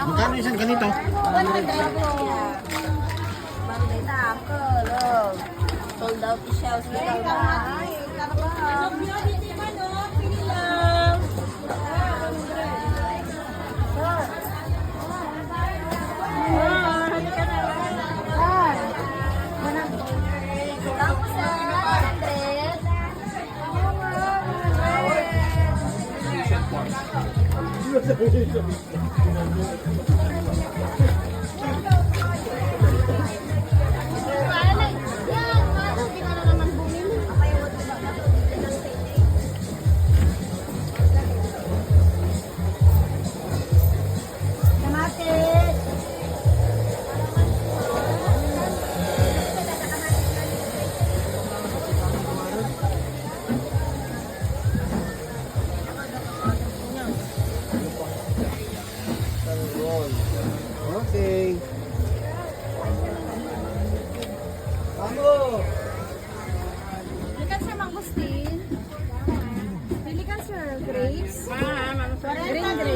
Magkano isang ganito? 100 po. Magdita ako, love. Sold out siya. Hospital na. Okay. Vamos! Pili ka sir, mangustin. Pili ka sir, grapes. Green grapes.